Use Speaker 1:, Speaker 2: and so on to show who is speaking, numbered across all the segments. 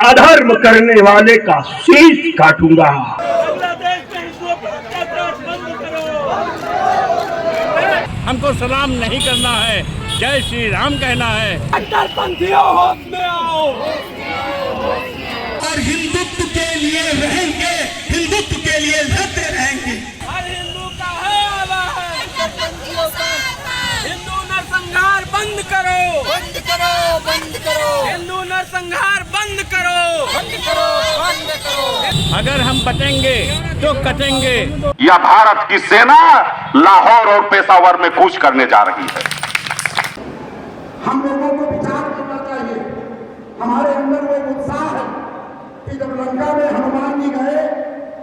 Speaker 1: अधर्म करने वाले का शीश काटूंगा।
Speaker 2: हमको सलाम नहीं करना है, जय श्री राम कहना है।
Speaker 3: कट्टरपंथियों होश में आओ
Speaker 4: और हिंदुत्व के लिए रहेंगे, हिंदुत्व के लिए लड़ते रहेंगे।
Speaker 3: हर हिंदू का है आवाज, हिंदू नरसंहार बंद करो, बंद करो, बंद करो, हिंदू नरसंहार बंद करो, बंद करो, बंद करो।
Speaker 2: अगर हम बचेंगे तो कटेंगे।
Speaker 5: यह भारत की सेना लाहौर और पेशावर में कूच करने जा रही है।
Speaker 6: हम लोगों को विचार करना चाहिए। हमारे अंदर वो उत्साह है कि जब लंका में हनुमान जी गए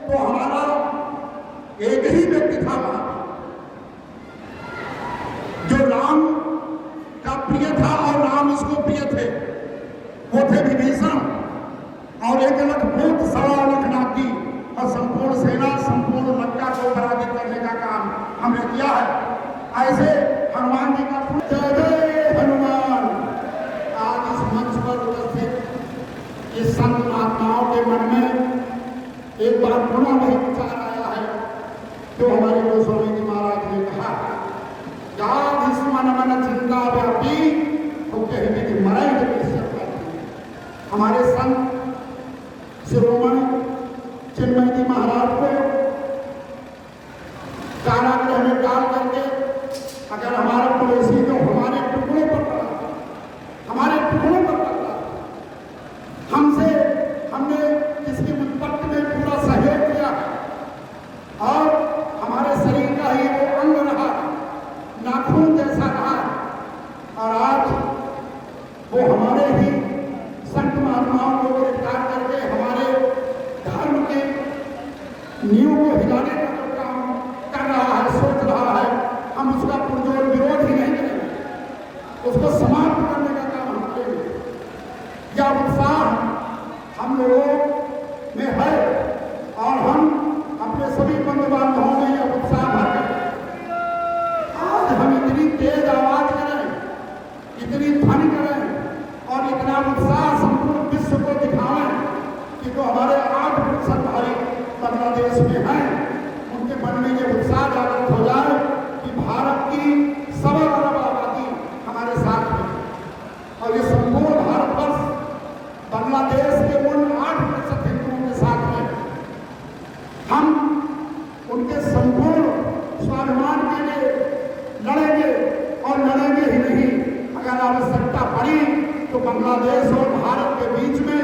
Speaker 6: तो हमारा एक ही व्यक्ति था वहां, जो राम का प्रिय था और राम उसको प्रिय थे। वो थे विभीषण और एक अलग भूत 1.25 लाख की और संपूर्ण सेना, संपूर्ण लंका को पराजित करने का काम हमने किया है। ऐसे हनुमान जी का जय जय हनुमान। आज इस मंच पर उपस्थित इस संत महात्माओं के मन में एक बार पुनः वही विचार आया है जो हमारे गोस्वामी जी महाराज ने कहा, जाग इस मन मन चिंता व्यापी तो कहने की मरेंगे निश्चय। हमारे संत शिरोमणि चिन्मय जी महाराज को कारागृह में डाल करके अगर हमारा पड़ोसी जो हमारे टुकड़ों पर पड़ा, हमारे टुकड़ों पर पड़ा, हमने इसकी उत्पत्ति में पूरा सहयोग किया और हमारे शरीर का ही वो अंग रहा, नाखून जैसा रहा, और आज वो हमारे ही संत महात्माओं को गिरफ्तार करके हमारे धर्म के नींव को हिलाने का जो काम कर रहा है, सोच रहा है, हम उसका पुरजोर विरोध ही नहीं करेंगे, उसको समाप्त करने का काम हम करेंगे। यह उत्साह हम लोगों में है और हम अपने सभी बंधु बांधवों में यह उत्साह भर करें। आज हम इतनी तेज आवाज करें, इतनी ध्वनि करें और इतना उत्साह संपूर्ण विश्व को दिखाएं कि जो हमारे 8% भाई बांग्लादेश में हैं, उनके मन में ये उत्साह जागृत हो जाए कि भारत की 1.25 अरब आबादी हमारे साथ में और ये संपूर्ण भारतवर्ष बांग्लादेश के उन 8% हिंदुओं के साथ में हम उनके संपूर्ण स्वाभिमान के लिए लड़ेंगे और लड़ेंगे ही नहीं, अगर आवश्यकता पड़ी तो बांग्लादेश और भारत के बीच में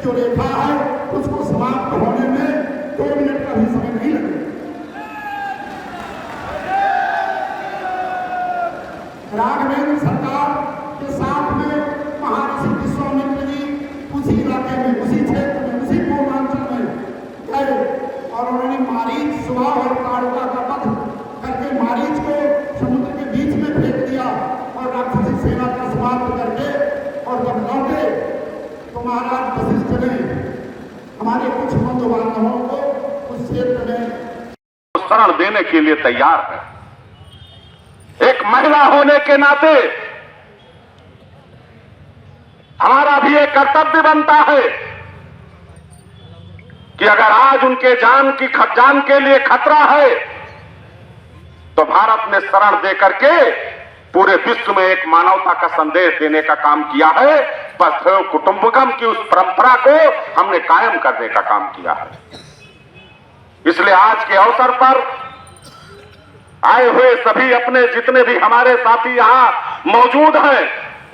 Speaker 6: जो रेखा है उसको समाप्त होने में 2 मिनट का भी समय नहीं लगेगा। राघवेंद्र सरकार के साथ में महर्षि विश्वामित्र जी उसी इलाके में, उसी क्षेत्र में, उसी पूर्वांचल में गए और उन्होंने मारीच, सुबह और ताड़का का वध करके मारीच को समुद्र के बीच में फेंक दिया और राक्षसी सेना का समाप्त करके, और जब लौटे तो महाराज वशिष्ठ ने हमारे कुछ बंधु बांधवों को उस क्षेत्र में
Speaker 5: शरण देने के लिए तैयार है। एक महिला होने के नाते हमारा भी एक कर्तव्य बनता है कि अगर आज उनके जान के लिए खतरा है तो भारत ने शरण दे करके पूरे विश्व में एक मानवता का संदेश देने का काम किया है। वसुधैव कुटुंबकम की उस परंपरा को हमने कायम करने का काम किया है। इसलिए आज के अवसर पर आए हुए सभी अपने जितने भी हमारे साथी यहां मौजूद हैं,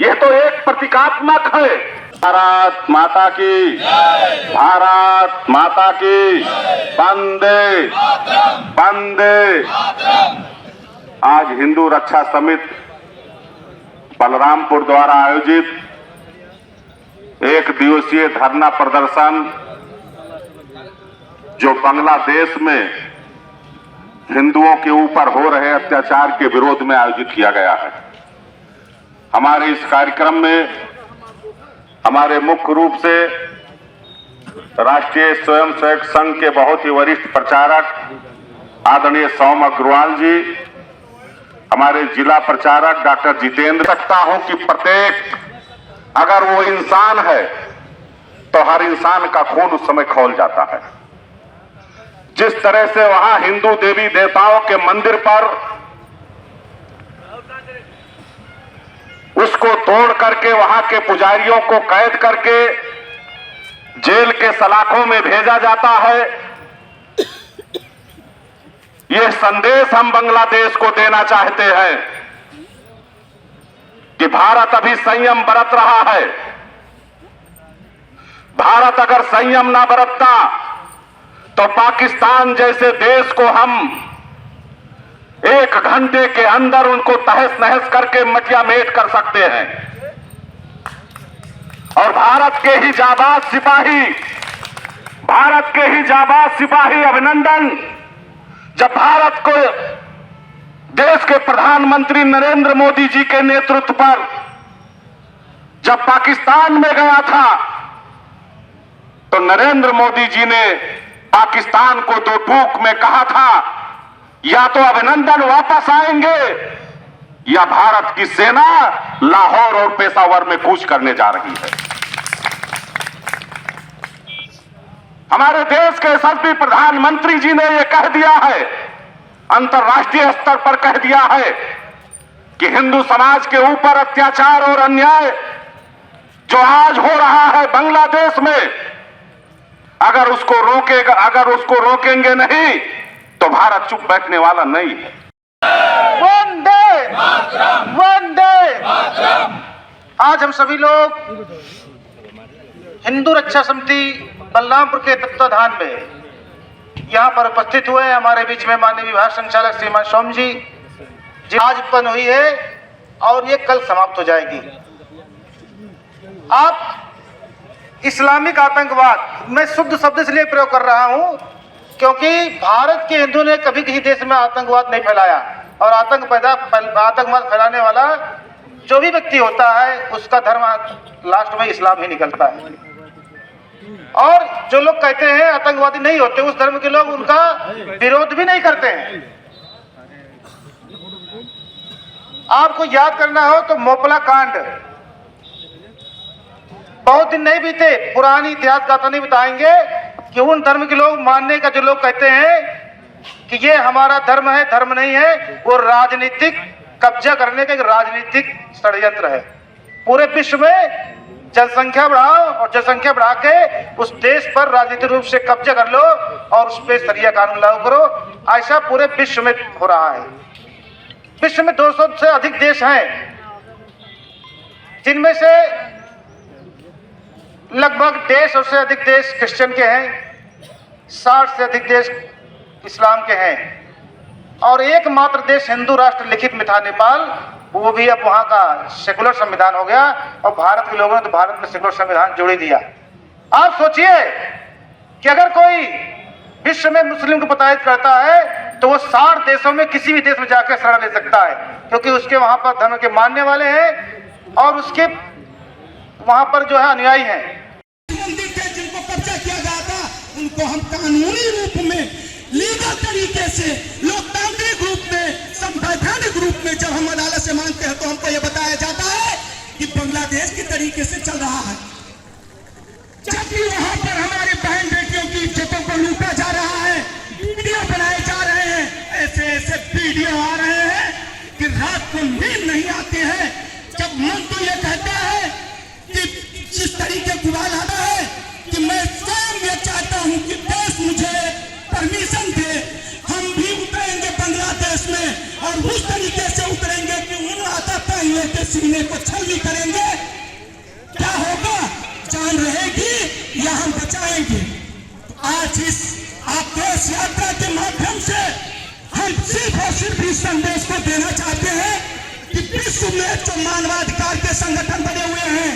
Speaker 5: यह तो एक प्रतीकात्मक है। भारत माता की, भारत माता की, वंदे वंदे। आज हिंदू रक्षा समिति बलरामपुर द्वारा आयोजित 1 दिवसीय धरना प्रदर्शन जो बांग्लादेश में हिंदुओं के ऊपर हो रहे अत्याचार के विरोध में आयोजित किया गया है। हमारे इस कार्यक्रम में हमारे मुख्य रूप से राष्ट्रीय स्वयंसेवक संघ के बहुत ही वरिष्ठ प्रचारक आदरणीय सोम अग्रवाल जी, हमारे जिला प्रचारक डॉक्टर जितेंद्र, सकता हूं कि प्रत्येक अगर वो इंसान है तो हर इंसान का खून उस समय खौल जाता है। जिस तरह से वहां हिंदू देवी देवताओं के मंदिर पर उसको तोड़ करके वहां के पुजारियों को कैद करके जेल के सलाखों में भेजा जाता है, यह संदेश हम बांग्लादेश को देना चाहते हैं कि भारत अभी संयम बरत रहा है। भारत अगर संयम ना बरतता तो पाकिस्तान जैसे देश को हम 1 घंटे के अंदर उनको तहस नहस करके मटिया मेट कर सकते हैं। और भारत के ही जाबाज सिपाही अभिनंदन, जब भारत को देश के प्रधानमंत्री नरेंद्र मोदी जी के नेतृत्व पर जब पाकिस्तान में गया था तो नरेंद्र मोदी जी ने पाकिस्तान को 2 टूक में कहा था, या तो अभिनंदन वापस आएंगे या भारत की सेना लाहौर और पेशावर में कूच करने जा रही है। हमारे देश के यशस्वी प्रधानमंत्री जी ने यह कह दिया है, अंतर्राष्ट्रीय स्तर पर कह दिया है कि हिंदू समाज के ऊपर अत्याचार और अन्याय जो आज हो रहा है बांग्लादेश में, अगर उसको रोकेंगे नहीं तो भारत चुप बैठने वाला नहीं है।
Speaker 7: वंदे वंदे। आज हम सभी लोग हिंदू रक्षा समिति बलरामपुर के तत्वाधान में यहाँ पर उपस्थित हुए। हमारे बीच में माननीय विभाग संचालक श्रीमान सोम जी आज उत्पन्न हुई है और ये कल समाप्त हो जाएगी। आप इस्लामिक आतंकवाद, मैं शुद्ध शब्द इसलिए प्रयोग कर रहा हूं क्योंकि भारत के हिंदू ने कभी किसी देश में आतंकवाद नहीं फैलाया, और आतंकवाद फैलाने वाला जो भी व्यक्ति होता है उसका धर्म लास्ट में इस्लाम ही निकलता है। और जो लोग कहते हैं आतंकवादी नहीं होते, उस धर्म के लोग उनका विरोध भी नहीं करते हैं। आपको याद करना हो तो मोपला कांड, बहुत दिन नहीं बीते, पुरानी इतिहास गाथा नहीं बताएंगे कि उन धर्म के लोग मानने का जो लोग कहते हैं कि ये हमारा धर्म है, धर्म नहीं है, वो राजनीतिक कब्जा करने का एक राजनीतिक षड्यंत्र है। पूरे विश्व में जनसंख्या बढ़ाओ और जनसंख्या बढ़ा के उस देश पर राजनीतिक रूप से कब्जा कर लो और उस पर शरिया कानून लागू करो। ऐसा पूरे विश्व में हो रहा है। विश्व में 200 से अधिक देश हैं, जिनमें से लगभग 150 से अधिक देश क्रिश्चियन के हैं, 60 से अधिक देश इस्लाम के हैं, और एकमात्र देश हिंदू राष्ट्र लिखित में था नेपाल। वो भी अब वहाँ का सेकुलर संविधान हो गया और भारत के लोगों ने तो भारत में सेकुलर संविधान जोड़ ही दिया। आप सोचिए कि अगर कोई विश्व में मुस्लिम को प्रताड़ित करता है तो वो 60 देशों में किसी भी देश में जाकर शरण ले सकता है, क्योंकि उसके वहाँ पर धर्म के मानने वाले हैं और उसके वहाँ पर जो है अनुयायी हैं।
Speaker 4: मंदिर थे जिनको कब्जा किया गया था, उनको हम कानूनी रूप में, लीगल तरीके से, लोकतांत्रिक रूप में, संवैधानिक रूप में जब हम अदालत से मांगते हैं तो हमको ये बताया जाता है कि बांग्लादेश के तरीके से चल रहा है, जबकि वहां पर हमारे बहन बेटियों की इज्जतों को लूटा जा रहा है, वीडियो बनाए जा रहे हैं, ऐसे ऐसे वीडियो आ रहे हैं कि रात को नींद नहीं आती है। जब मन तो ये कहता है कि जिस तरीके गुबार आता है कि मैं स्वयं ये चाहता हूं कि देश मुझे परमिशन दे, हम भी उतरेंगे बांग्लादेश में और उस तरीके से उतरेंगे कि उन आतंकवादियों के सीने को छलनी करेंगे। क्या होगा, जान रहेगी या हम बचाएंगे। आज इस आक्रोश यात्रा के माध्यम से हम सिर्फ और सिर्फ इस संदेश को देना चाहते हैं कि विश्व में जो मानवाधिकार के संगठन बने हुए हैं,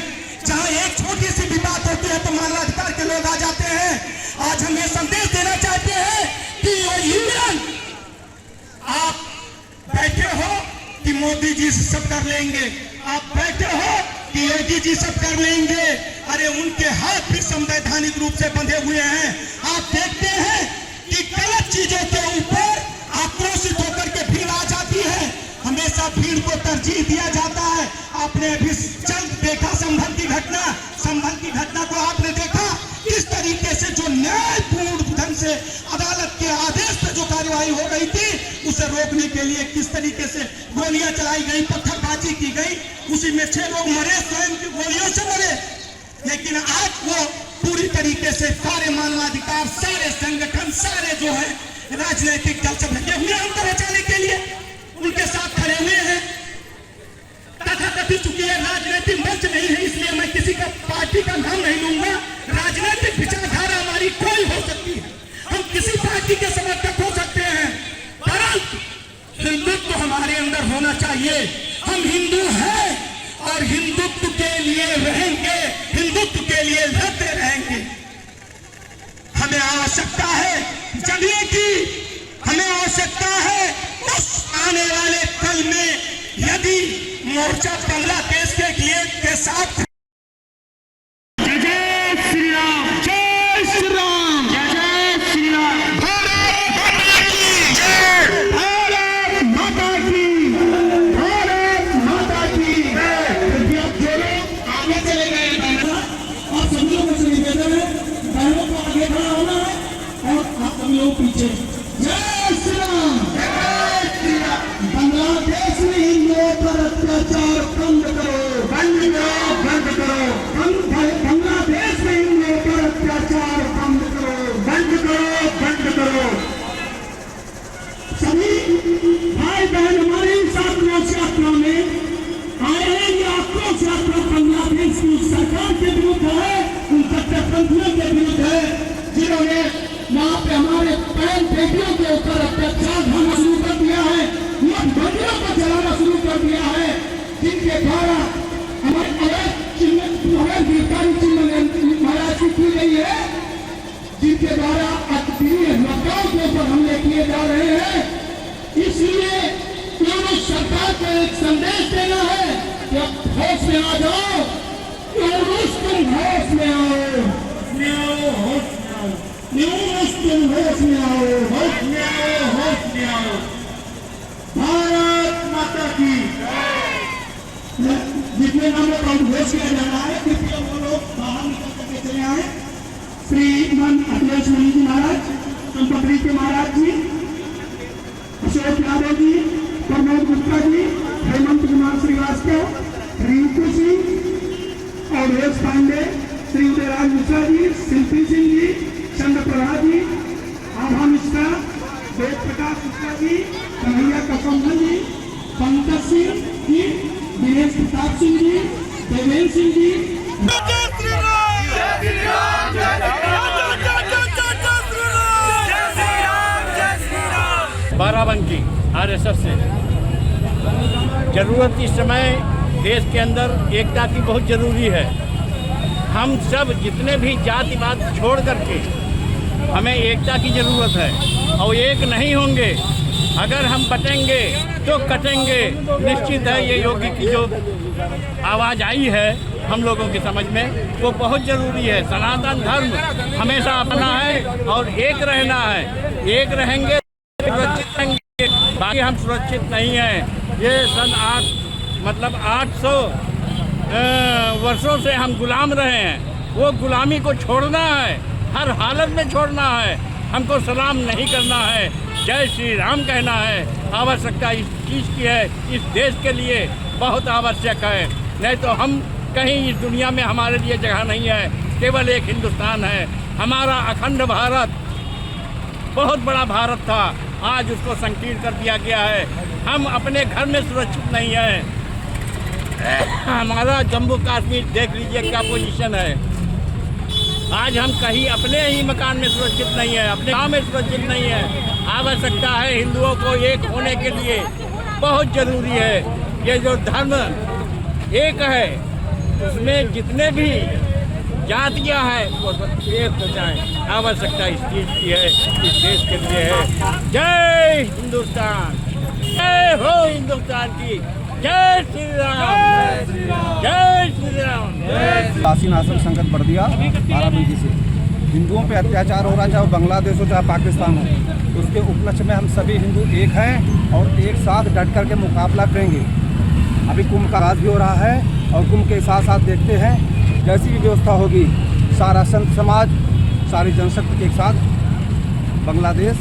Speaker 4: जहां एक छोटी सी भी बात होती है तो मानवाधिकार के लोग आ जाते हैं। आज हम ये संदेश देना चाहते हैं कि यूनियन, आप बैठे हो कि मोदी जी सब कर लेंगे, आप बैठे हो कि योगी जी सब कर लेंगे, अरे उनके हाथ भी संवैधानिक रूप से बंधे हुए हैं। आप देखते हैं कि गलत चीजों के ऊपर आक्रोशित होकर के भीड़ आ जाती है, हमेशा भीड़ को तरजीह दिया जाता है। आपने अभी जल्द देखा संभल की घटना को आपने देखा उसे रोकने के लिए किस तरीके से गोलियां चलाई गई, पत्थरबाजी की गई, उसी में 6 लोग मरे, स्वयं की गोलियों से मरे। लेकिन आज वो पूरी तरीके से सारे मानवाधिकार, सारे संगठन, सारे जो है राजनीतिक दल सब लगे हुए हमको बचाने के लिए, उनके साथ खड़े हुए हैं। तथाकथित चुकी है राजनीतिक मंच नहीं है, इसलिए मैं किसी का पार्टी का नाम नहीं लूंगा। राजनीतिक विचारधारा हमारी कोई हो सकती है, हम किसी पार्टी के समर्थक हो सकते हैं, परंतु हिंदुत्व हमारे अंदर होना चाहिए। हम हिंदू हैं और हिंदुत्व के लिए रहेंगे, हिंदुत्व के लिए लड़ते रहेंगे। हमें आवश्यकता है जगने की, हमें आवश्यकता है उस आने वाले कल में यदि मोर्चा बांग्लादेश के साथ पीछे जय श्री राम, बांग्लादेश में हिंदुओं पर अत्याचार बंद करो, बंद करो, बंद करो। बांग्लादेश में हिंदुओं पर अत्याचार बंद करो, बंद करो, बंद करो। सभी भाई बहन हमारी आक्रोश यात्रा में आए हैं। ये आक्रोश यात्रा बांग्लादेश की सरकार के विरुद्ध है, उन कट्टरपंथियों के विरुद्ध है जिन्होंने वहाँ पे हमारे बहन बेटियों के ऊपर अत्याचार होना शुरू कर दिया है, मंदिरों को जलाना शुरू कर दिया है, जिनके द्वारा हमारे अवैध गिरफ्तारी चिन्ह महाराज की गई है, जिनके द्वारा अतिथि नेताओं के ऊपर हमले किए जा रहे हैं। इसलिए दोनों सरकार को एक संदेश देना है कि अब होश में आ जाओ, तुम होश में आओ, होश में आओ, तुम होश में आओ, होश में आओ, होश में आओ। भारत माता की जितने नामों का उद्घोष किया जा रहा है, कृपया वो लोग बाहर निकल करके चले आए। श्रीमान अखिलेश मणि जी महाराज, संपत्री के महाराज जी, अशोक यादव जी, प्रमोद गुप्ता जी, हेमंत कुमार श्रीवास्तव, रिंकू सिंह, अवधेश पांडे, श्री उदयराज मिश्रा जी, शिल्पी सिंह जी, चंद्र प्रसाद जी, आभा मिश्रा, वेद प्रकाश मिश्रा जी, कन्हैया कसमल जी, पंकज सिंह जी, दिनेश प्रताप सिंह जी, देवेंद्र सिंह जी।
Speaker 2: बाराबंकी RSS से जरूरत इस समय देश के अंदर एकता की बहुत जरूरी है। हम सब जितने भी जातिवाद छोड़ करके हमें एकता की ज़रूरत है, और एक नहीं होंगे। अगर हम बटेंगे तो कटेंगे। निश्चित है ये योगी की जो आवाज़ आई है हम लोगों की समझ में, वो बहुत ज़रूरी है। सनातन धर्म हमेशा अपना है और एक रहना है। एक रहेंगे सुरक्षित रहेंगे, बाकी हम सुरक्षित नहीं हैं। ये सन 800 वर्षों से हम गुलाम रहे हैं, वो गुलामी को छोड़ना है, हर हालत में छोड़ना है। हमको सलाम नहीं करना है, जय श्री राम कहना है। आवश्यकता इस चीज़ की है, इस देश के लिए बहुत आवश्यक है। नहीं तो हम कहीं इस दुनिया में हमारे लिए जगह नहीं है, केवल एक हिंदुस्तान है। हमारा अखंड भारत बहुत बड़ा भारत था, आज उसको संकीर्ण कर दिया गया है। हम अपने घर में सुरक्षित नहीं हैं। हमारा जम्मू कश्मीर देख लीजिए क्या पोजीशन है। आज हम कहीं अपने ही मकान में सुरक्षित नहीं है, अपने गांव में सुरक्षित नहीं है। आवश्यकता है हिंदुओं को एक होने के लिए, बहुत ज़रूरी है। ये जो धर्म एक है, उसमें जितने भी जातियाँ हैं वो एक हो जाएँ। आवश्यकता इस चीज़ की है, इस देश के लिए है। जय हिंदुस्तान, जय हो हिंदुस्तान की, जय श्री राम, जय श्री राम।
Speaker 8: यासीन आसम संगत बर्दिया बाराबंकी से हिंदुओं पे अत्याचार हो रहा है, चाहे बांग्लादेश हो चाहे पाकिस्तान हो, उसके उपलक्ष्य में हम सभी हिंदू एक हैं और एक साथ डट करके मुकाबला करेंगे। अभी कुंभ का आगाज भी हो रहा है और कुंभ के साथ साथ देखते हैं जैसी भी व्यवस्था होगी, सारा संत समाज, सारी जनशक्ति के साथ बांग्लादेश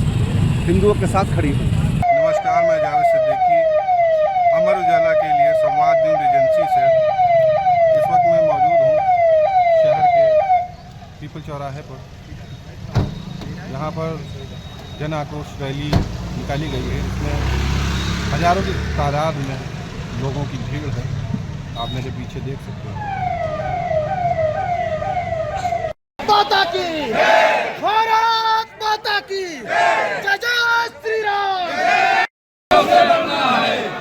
Speaker 8: हिंदुओं के साथ खड़ी है।
Speaker 9: नमस्कार। अमर उजाला के लिए संवाद न्यूज एजेंसी से इस वक्त मैं मौजूद हूँ शहर के पीपल चौराहे पर। यहाँ पर जन आक्रोश रैली निकाली गई है। इसमें हजारों की तादाद में लोगों की भीड़ है, आप मेरे पीछे देख सकते हैं।
Speaker 4: माता की भारत माता की जय जय श्री राम।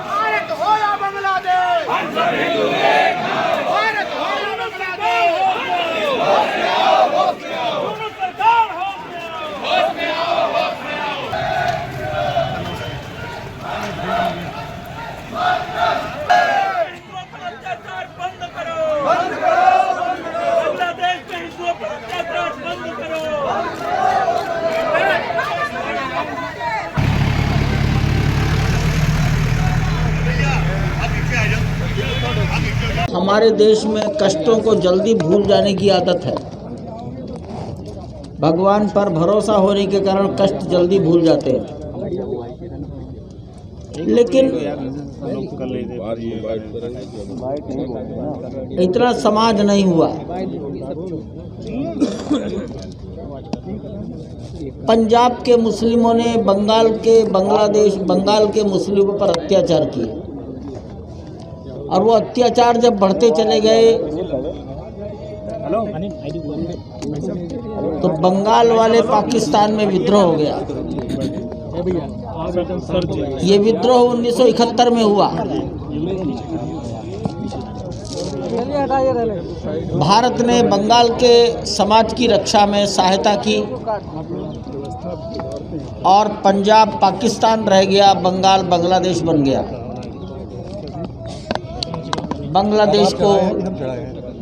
Speaker 4: भारत हो या बांग्लादेश, भारत हो या बांग्लादेश, दोनों सरकार होश में आओ, होश में आओ।
Speaker 3: अत्याचार बंद करो, बंद करो, बांग्लादेश में हिंदुओं पर अत्याचार बंद करो।
Speaker 10: हमारे देश में कष्टों को जल्दी भूल जाने की आदत है। भगवान पर भरोसा होने के कारण कष्ट जल्दी भूल जाते हैं, लेकिन इतना समाज नहीं हुआ। पंजाब के मुस्लिमों ने बंगाल के मुस्लिमों पर अत्याचार किए, और वो अत्याचार जब बढ़ते चले गए तो बंगाल वाले पाकिस्तान में विद्रोह हो गया। ये विद्रोह 1971 में हुआ। भारत ने बंगाल के समाज की रक्षा में सहायता की और पंजाब पाकिस्तान रह गया, बंगाल बांग्लादेश बन गया। बांग्लादेश को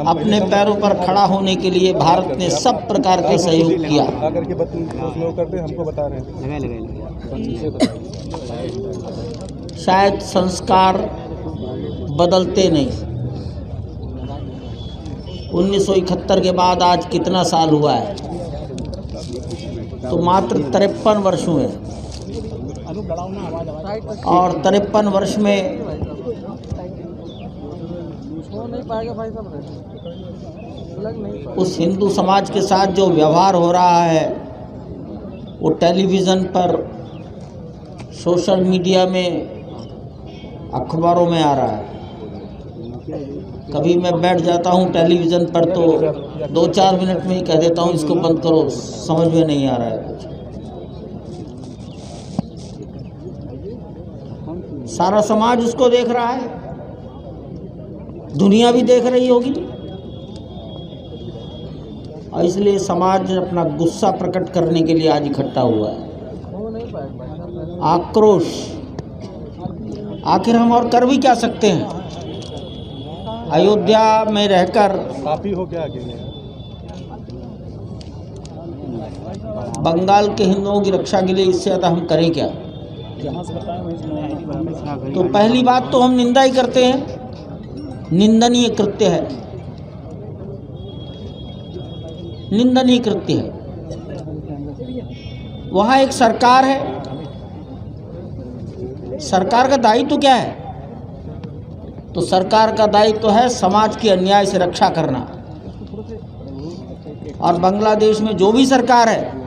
Speaker 10: अपने पैरों पर खड़ा होने के लिए भारत ने सब प्रकार के सहयोग किया। शायद संस्कार बदलते नहीं। 1971 के बाद आज कितना साल हुआ है? तो मात्र 53 वर्ष हुए, और 53 वर्ष में उस हिंदू समाज के साथ जो व्यवहार हो रहा है वो टेलीविज़न पर, सोशल मीडिया में, अखबारों में आ रहा है। कभी मैं बैठ जाता हूँ टेलीविज़न पर तो 2-4 मिनट में ही कह देता हूँ इसको बंद करो, समझ में नहीं आ रहा है कुछ। सारा समाज उसको देख रहा है, दुनिया भी देख रही होगी, और इसलिए समाज अपना गुस्सा प्रकट करने के लिए आज इकट्ठा हुआ है। आक्रोश। आखिर हम और कर भी क्या सकते हैं? अयोध्या में रहकर बंगाल के हिंदुओं की रक्षा के लिए इससे ज़्यादा हम करें क्या? तो पहली बात तो हम निंदा ही करते हैं, निंदनीय कृत्य है, निंदनीय कृत्य है। वहाँ एक सरकार है, सरकार का दायित्व क्या है? तो सरकार का दायित्व है समाज की अन्याय से रक्षा करना। और बांग्लादेश में जो भी सरकार है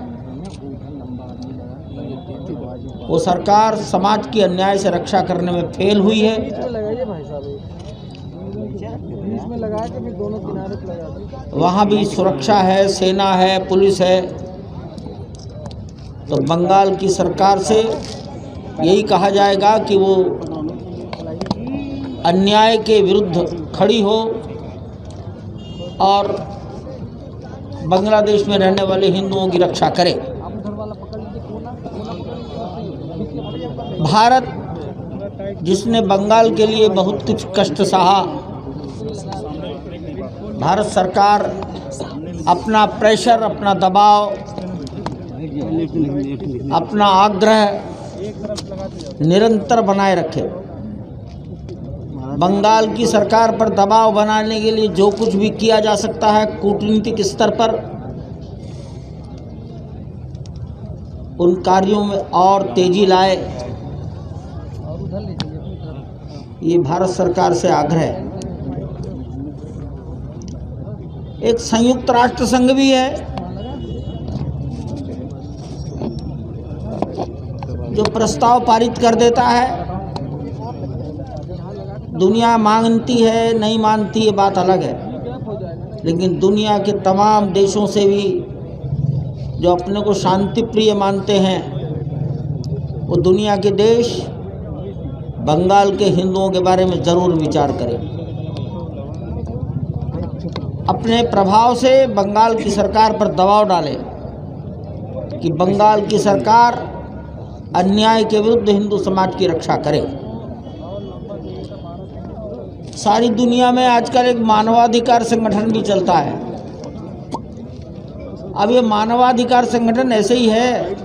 Speaker 10: वो सरकार समाज की अन्याय से रक्षा करने में फेल हुई है। वहाँ भी सुरक्षा है, सेना है, पुलिस है। तो बंगाल की सरकार से यही कहा जाएगा कि वो अन्याय के विरुद्ध खड़ी हो और बांग्लादेश में रहने वाले हिंदुओं की रक्षा करे। भारत जिसने बंगाल के लिए बहुत कुछ कष्ट सहा, भारत सरकार अपना प्रेशर, अपना दबाव, अपना आग्रह निरंतर बनाए रखे। बंगाल की सरकार पर दबाव बनाने के लिए जो कुछ भी किया जा सकता है कूटनीतिक स्तर पर, उन कार्यों में और तेजी लाए। ये भारत सरकार से आग्रह है। एक संयुक्त राष्ट्र संघ भी है जो प्रस्ताव पारित कर देता है। दुनिया मानती है नहीं मानती ये बात अलग है, लेकिन दुनिया के तमाम देशों से भी जो अपने को शांति प्रिय मानते हैं, वो दुनिया के देश बंगाल के हिंदुओं के बारे में ज़रूर विचार करें। अपने प्रभाव से बंगाल की सरकार पर दबाव डालें कि बंगाल की सरकार अन्याय के विरुद्ध हिंदू समाज की रक्षा करे। सारी दुनिया में आजकल एक मानवाधिकार संगठन भी चलता है। अब ये मानवाधिकार संगठन ऐसे ही है,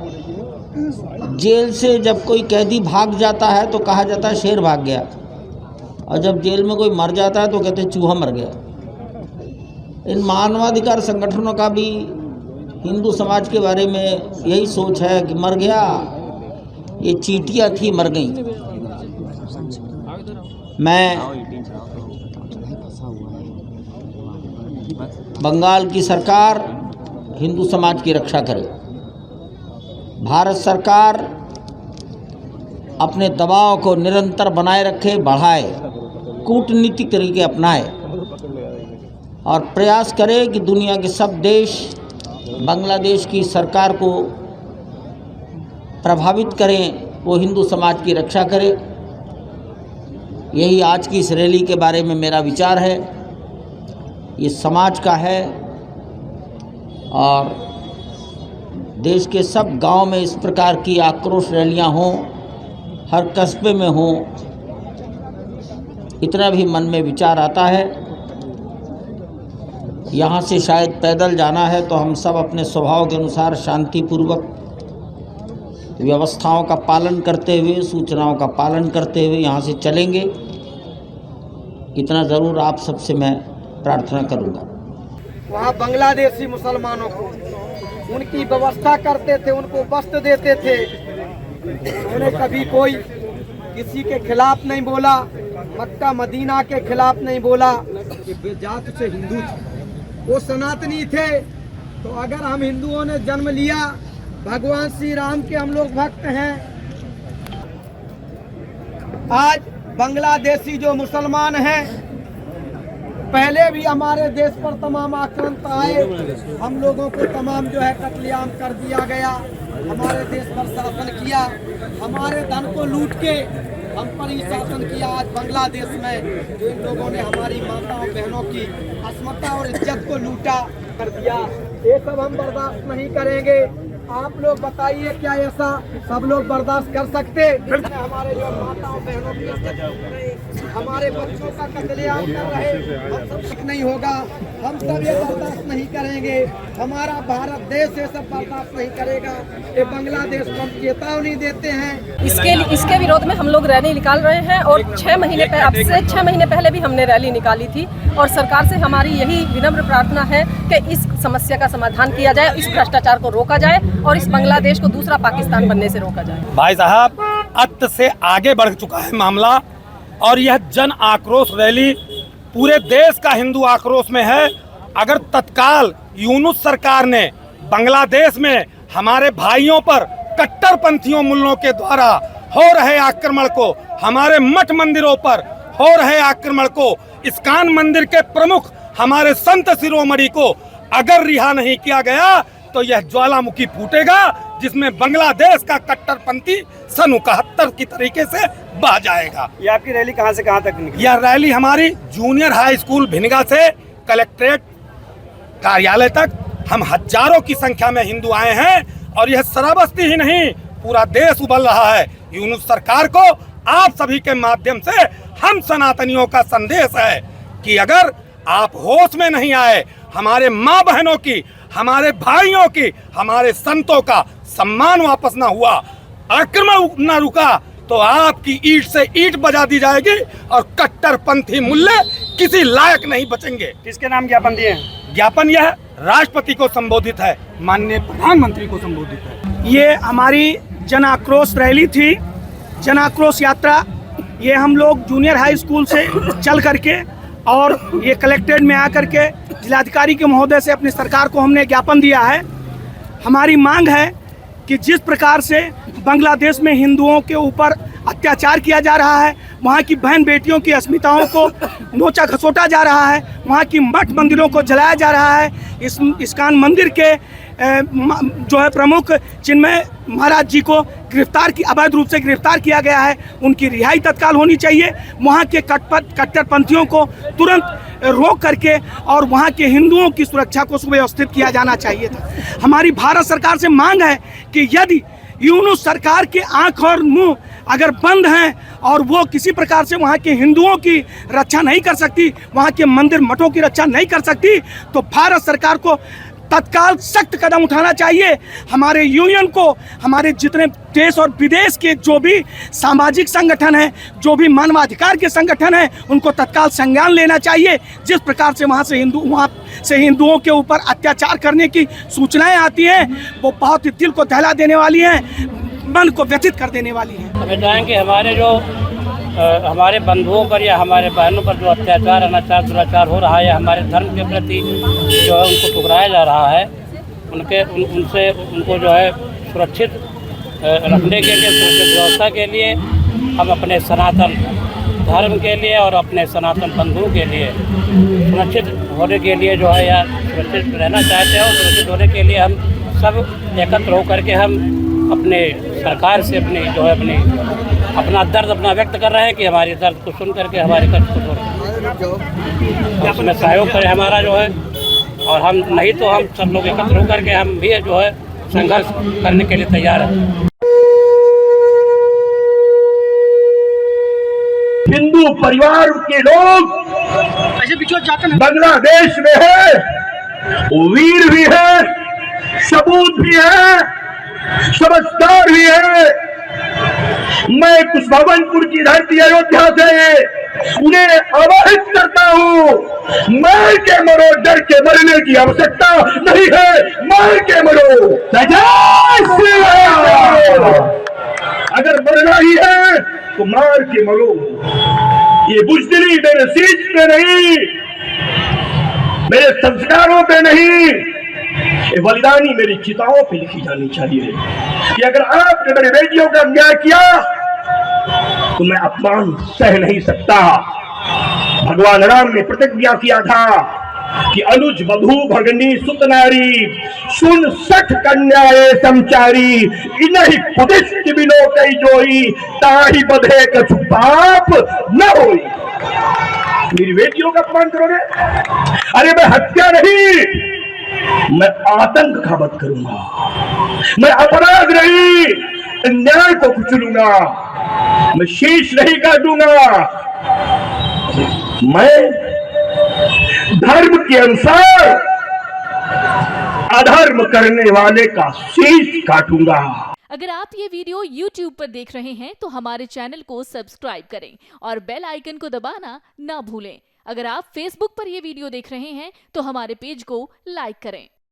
Speaker 10: जेल से जब कोई कैदी भाग जाता है तो कहा जाता है शेर भाग गया, और जब जेल में कोई मर जाता है तो कहते हैं चूहा मर गया। इन मानवाधिकार संगठनों का भी हिंदू समाज के बारे में यही सोच है कि मर गया, ये चींटियाँ थी मर गई। मैं बंगाल की सरकार हिंदू समाज की रक्षा करे, भारत सरकार अपने दबाव को निरंतर बनाए रखे, बढ़ाए, कूटनीतिक तरीके अपनाए और प्रयास करे कि दुनिया के सब देश बांग्लादेश की सरकार को प्रभावित करें, वो हिंदू समाज की रक्षा करे। यही आज की इस रैली के बारे में मेरा विचार है। ये समाज का है और देश के सब गांव में इस प्रकार की आक्रोश रैलियां हों, हर कस्बे में हों। इतना भी मन में विचार आता है। यहाँ से शायद पैदल जाना है तो हम सब अपने स्वभाव के अनुसार शांतिपूर्वक व्यवस्थाओं का पालन करते हुए, सूचनाओं का पालन करते हुए यहाँ से चलेंगे। इतना ज़रूर आप सबसे मैं प्रार्थना करूँगा।
Speaker 3: वहाँ बांग्लादेशी मुसलमानों को उनकी व्यवस्था करते थे, उनको वस्त्र देते थे। उन्होंने कभी कोई किसी के खिलाफ नहीं बोला, मक्का मदीना के खिलाफ नहीं बोला कि बेजात से हिंदू थे, वो सनातनी थे। तो अगर हम हिंदुओं ने जन्म लिया, भगवान श्री राम के हम लोग भक्त हैं। आज बांग्लादेशी जो मुसलमान हैं, पहले भी हमारे देश पर तमाम आक्रांत आए, हम लोगों को तमाम जो है कत्लेआम कर दिया गया, हमारे देश पर शासन किया, हमारे धन को लूट के हम पर ही शासन किया। आज बांग्लादेश में जो इन लोगों ने हमारी माताओं बहनों की अस्मिता और इज्जत को लूटा कर दिया, ये सब हम बर्दाश्त नहीं करेंगे। आप लोग बताइए, क्या ऐसा सब लोग बर्दाश्त कर सकते? हमारे जो माताओं बहनों की इज्जत लूट रहे, हमारे बच्चों का कत्लेआम कर रहे, हम सब ठीक नहीं होगा। हम सब ये बर्दाश्त नहीं करेंगे। हमारा भारत देश ये सब बर्दाश्त नहीं करेगा। ये बांग्लादेश को हम चेतावनी देते हैं।
Speaker 11: इसके विरोध में हम लोग रैली निकाल रहे हैं और 6 महीने अब से 6 महीने पहले भी हमने रैली निकाली थी। और सरकार से हमारी यही विनम्र प्रार्थना है कि इस समस्या का समाधान किया जाए, इस भ्रष्टाचार को रोका जाए और इस बांग्लादेश को दूसरा पाकिस्तान बनने से रोका जाए।
Speaker 12: भाई साहब, अत से आगे बढ़ चुका है मामला और यह जन आक्रोश रैली पूरे देश का हिंदू आक्रोश में है। अगर तत्काल यूनुस सरकार ने बांग्लादेश में हमारे भाइयों पर कट्टरपंथियों मुल्लों के द्वारा हो रहे आक्रमण को, हमारे मठ मंदिरों पर हो रहे आक्रमण को, इस्कान मंदिर के प्रमुख हमारे संत शिरोमणि को अगर रिहा नहीं किया गया तो यह ज्वालामुखी फूटेगा, जिसमें बांग्लादेश का कट्टरपंथी सन 71 की तरीके से बह जाएगा।
Speaker 3: ये आपकी रैली कहां से कहां तक निकली?
Speaker 12: यह रैली हमारी जूनियर हाई स्कूल भिनगा से कलेक्ट्रेट कार्यालय तक हम हजारों की संख्या में हिंदू आए हैं और यह श्रावस्ती ही नहीं, पूरा देश उबल रहा है। यूनुस सरकार को आप सभी के माध्यम से हम सनातनियों का संदेश है कि अगर आप होश में नहीं आए, हमारे माँ बहनों की, हमारे भाइयों की, हमारे संतों का सम्मान वापस ना हुआ, आक्रमण ना रुका, तो आपकी ईंट से ईंट बजा दी जाएगी और कट्टरपंथी मुल्ले किसी लायक नहीं बचेंगे।
Speaker 3: किसके नाम ज्ञापन दिए?
Speaker 12: ज्ञापन यह राष्ट्रपति को संबोधित है, माननीय प्रधानमंत्री को संबोधित है।
Speaker 3: ये हमारी जन आक्रोश रैली थी, जन आक्रोश यात्रा
Speaker 12: ये हम लोग जूनियर हाई स्कूल से चल करके और ये कलेक्ट्रेट में आकर के जिलाधिकारी के महोदय से अपनी सरकार को हमने ज्ञापन दिया है। हमारी मांग है कि जिस प्रकार से बांग्लादेश में हिंदुओं के ऊपर अत्याचार किया जा रहा है, वहाँ की बहन बेटियों की अस्मिताओं को नोचा खसोटा जा रहा है, वहाँ की मठ मंदिरों को जलाया जा रहा है, इस इस्कान मंदिर के जो है प्रमुख चिन्मय महाराज जी को अवैध रूप से गिरफ्तार किया गया है, उनकी रिहाई तत्काल होनी चाहिए। वहाँ के कट्टरपंथियों को तुरंत रोक करके और वहाँ के हिंदुओं की सुरक्षा को सुव्यवस्थित किया जाना चाहिए था। हमारी भारत सरकार से मांग है कि यदि यूनुस सरकार के आंख और मुंह अगर बंद हैं और वो किसी प्रकार से वहाँ के हिंदुओं की रक्षा नहीं कर सकती, वहाँ के मंदिर मठों की रक्षा नहीं कर सकती, तो भारत सरकार को तत्काल सख्त कदम उठाना चाहिए। हमारे यूनियन को, हमारे जितने देश और विदेश के जो भी सामाजिक संगठन हैं, जो भी मानवाधिकार के संगठन हैं, उनको तत्काल संज्ञान लेना चाहिए। जिस प्रकार से वहाँ से हिंदुओं के ऊपर अत्याचार करने की सूचनाएं आती हैं, वो बहुत ही दिल को दहला देने वाली हैं, मन को व्यथित कर देने वाली हैं।
Speaker 13: हमें चाहेंगे हमारे बंधुओं पर या हमारे बहनों पर जो अत्याचार, अनाचार, दुराचार हो रहा है, या हमारे धर्म के प्रति जो है उनको ठुकराया जा रहा है, उनको जो है सुरक्षित रखने के लिए, सुरक्षित व्यवस्था के लिए हम अपने सनातन धर्म के लिए और अपने सनातन बंधुओं के लिए सुरक्षित होने के लिए जो है या सुरक्षित रहना चाहते हैं, और सुरक्षित होने के लिए हम सब एकत्र होकर के हम अपने सरकार से अपना दर्द व्यक्त कर रहे हैं कि हमारी दर्द को सुन करके हमारे कष्ट को उसमें सहयोग करें हमारा जो है, और हम नहीं तो हम सब लोग एकत्र होकर के हम भी जो है संघर्ष करने के लिए तैयार हैं।
Speaker 1: हिंदू परिवार के लोग बांग्लादेश में है, वीर भी है, सबूत भी है, समझदार भी है। मैं कुशभवनपुर की धरती अयोध्या से उन्हें आवाहित करता हूँ, मार के मरो, डर के मरने की आवश्यकता नहीं है, मार के मरो। अगर मरना ही है तो मार के मरो। ये बुज़दिली मेरे सीट पे नहीं, मेरे संस्कारों पे नहीं, ये बलिदानी मेरी चिताओं पे लिखी जानी चाहिए कि अगर आपने मेरे बेटियों का अन्याय किया तो मैं अपमान सह नहीं सकता। भगवान राम ने प्रतिज्ञा किया था कि अनुज वधू भगनी सुत नारी सुन सठ कन्याए समचारी इन्हीं पुदिष्ट बिनो कई जोई ताही बधे कछु पाप न होई। मेरी बेटियों का अपमान करोगे? अरे मैं हत्या नहीं, मैं आतंक का वध करूंगा, मैं अपराध नहीं, अन्याय को कुचलूंगा, मैं शीश नहीं काटूंगा, मैं धर्म के अनुसार अधर्म करने वाले का शीश काटूंगा।
Speaker 14: अगर आप ये वीडियो YouTube पर देख रहे हैं तो हमारे चैनल को सब्सक्राइब करें और बेल आइकन को दबाना ना भूलें। अगर आप Facebook पर ये वीडियो देख रहे हैं तो हमारे पेज को लाइक करें।